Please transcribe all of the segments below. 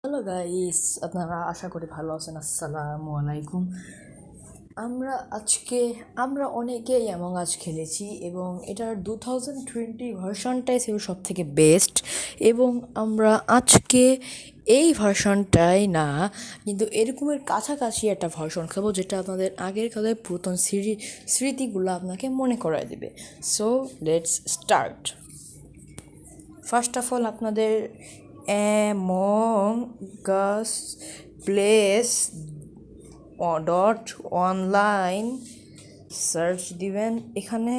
Hello guys, আপনারা আশা করি ভালো আছেন। আসসালামু আলাইকুম। আমরা অনেকেই অ্যামং আজ খেলেছি এবং এটার 2020 ভার্সনটাই ছিল সব থেকে বেস্ট। এবং আমরা আজকে এই ভার্সনটাই না, কিন্তু এরকমের কাছাকাছি একটা ভার্সন খাবো যেটা আপনাদের আগের কালের পুরাতন স্মৃতিগুলো আপনাকে মনে করায় দেবে। So let's start. First of all আপনাদের অ্যামং গাস প্লেস .অনলাইন সার্চ দিবেন। এখানে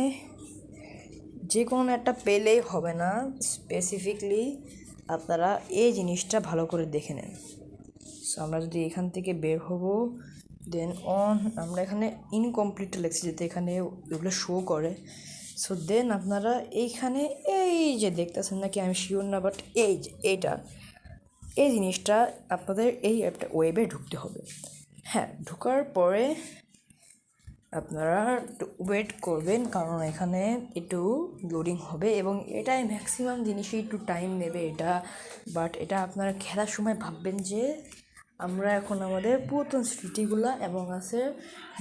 যে কোনো একটা পেলেই হবে না, স্পেসিফিকলি আপনারা এই জিনিসটা ভালো করে দেখে নেন। সো আমরা যদি এখান থেকে বের হব, দেন আমরা এখানে ইনকমপ্লিট লেখছি যেতে এখানে এগুলো শো করে। সো দেন আপনারা এইখানে এই যে দেখতেছেন নাকি আমি শিওর না, বাট এই জিনিসটা আপনাদের এই অ্যাপটা ওয়েবে ঢুকতে হবে। হ্যাঁ, ঢোকার পরে আপনারা একটু ওয়েট করবেন, কারণ এখানে একটু লোডিং হবে এবং এটাই ম্যাক্সিমাম জিনিসই একটু টাইম নেবে এটা। বাট এটা আপনারা খেলার সময় ভাববেন যে আমরা এখন আমাদের পুরাতন স্মৃতিগুলো এবং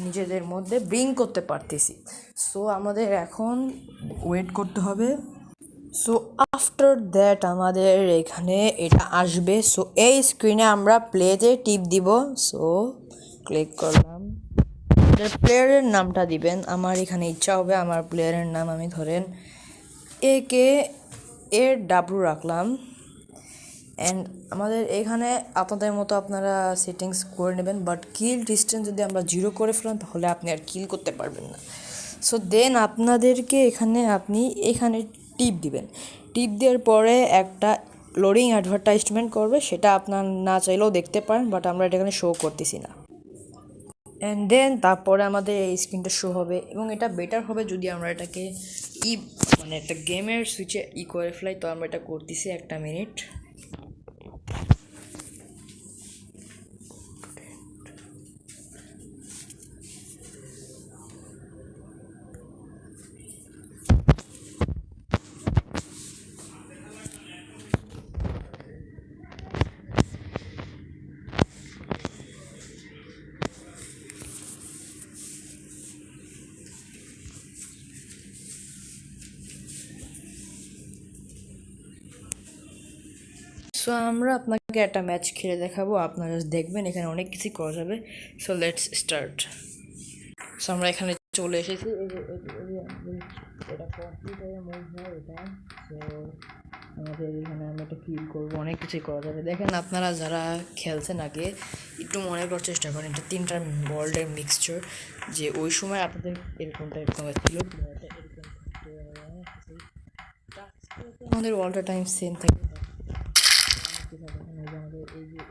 নিজেদের মধ্যে ব্রিং করতে পারতেছি। সো আমাদের এখন ওয়েট করতে হবে। সো আফটার দ্যাট আমাদের এখানে এটা আসবে। সো এই স্ক্রিনে আমরা প্লেতে টিপ দিব। সো ক্লিক করলাম, প্লেয়ারের নামটা দিবেন। আমার এখানে ইচ্ছা হবে আমার প্লেয়ারের নাম আমি ধরেন AKAW রাখলাম। অ্যান্ড আমাদের এখানে আপনাদের মতো আপনারা সেটিংস করে নেবেন, বাট কিল ডিস্টেন্স যদি আমরা 0 করে ফেলাম তাহলে আপনি আর কিল করতে পারবেন না। সো দেন আপনাদেরকে আপনি এখানে টিপ দিবেন। টিপ দেওয়ার পরে একটা লোডিং অ্যাডভার্টাইজমেন্ট করবে, সেটা আপনার না চাইলেও দেখতে পারেন, বাট আমরা এটা এখানে শো করতেছি না। অ্যান্ড দেন তারপরে আমাদের এই স্ক্রিনটা শো হবে এবং এটা বেটার হবে যদি আমরা এটাকে মানে একটা গেমের সুইচে করে ফেলাই। তো আমরা এটা করতেছি, 1 মিনিট। সো আমরা আপনাকে একটা ম্যাচ খেলে দেখাবো, আপনারা দেখবেন এখানে অনেক কিছু করা যাবে। So let's start. সো আমরা এখানে চলে এসেছি। এটা কম্পিউটারে মুভ হয় এটা। সো আমাদের এখানে আমরা একটা কিল করবো, অনেক কিছুই করা যাবে। দেখেন আপনারা যারা খেলছেন আগে একটু মনে করার চেষ্টা করেন, এটা 3টা ওয়ার্ল্ডের মিক্সচার, যে ওই সময় আপনাদের এরকম ছিল। আমাদের ওয়ার্ল্ডটা টাইম সেম থাকে। আমাদের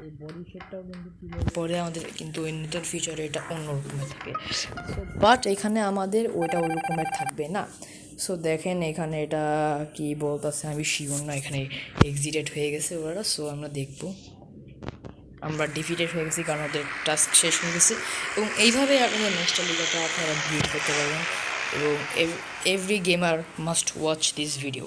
এই বডি শেপটাও কিন্তু পরে আমাদের কিন্তু ওই নতুন ফিচারে এটা অন্যরকমের থাকে। সো বাট এখানে আমাদের ওইটা ওই রকমের থাকবে না। সো দেখেন এখানে এটা কি বলতেছে আমি শিওর না, এখানে এক্সিটেড হয়ে গেছে ওরা। সো আমরা দেখবো আমরা ডিফিটেড হয়ে গেছি কারণ ওদের টাস্ক শেষ হয়ে গেছে। এবং এইভাবে আপনাদের নস্টালজিয়াটা আপনারা বিল্ড করতে পারবেন এবং every gamer must watch this video.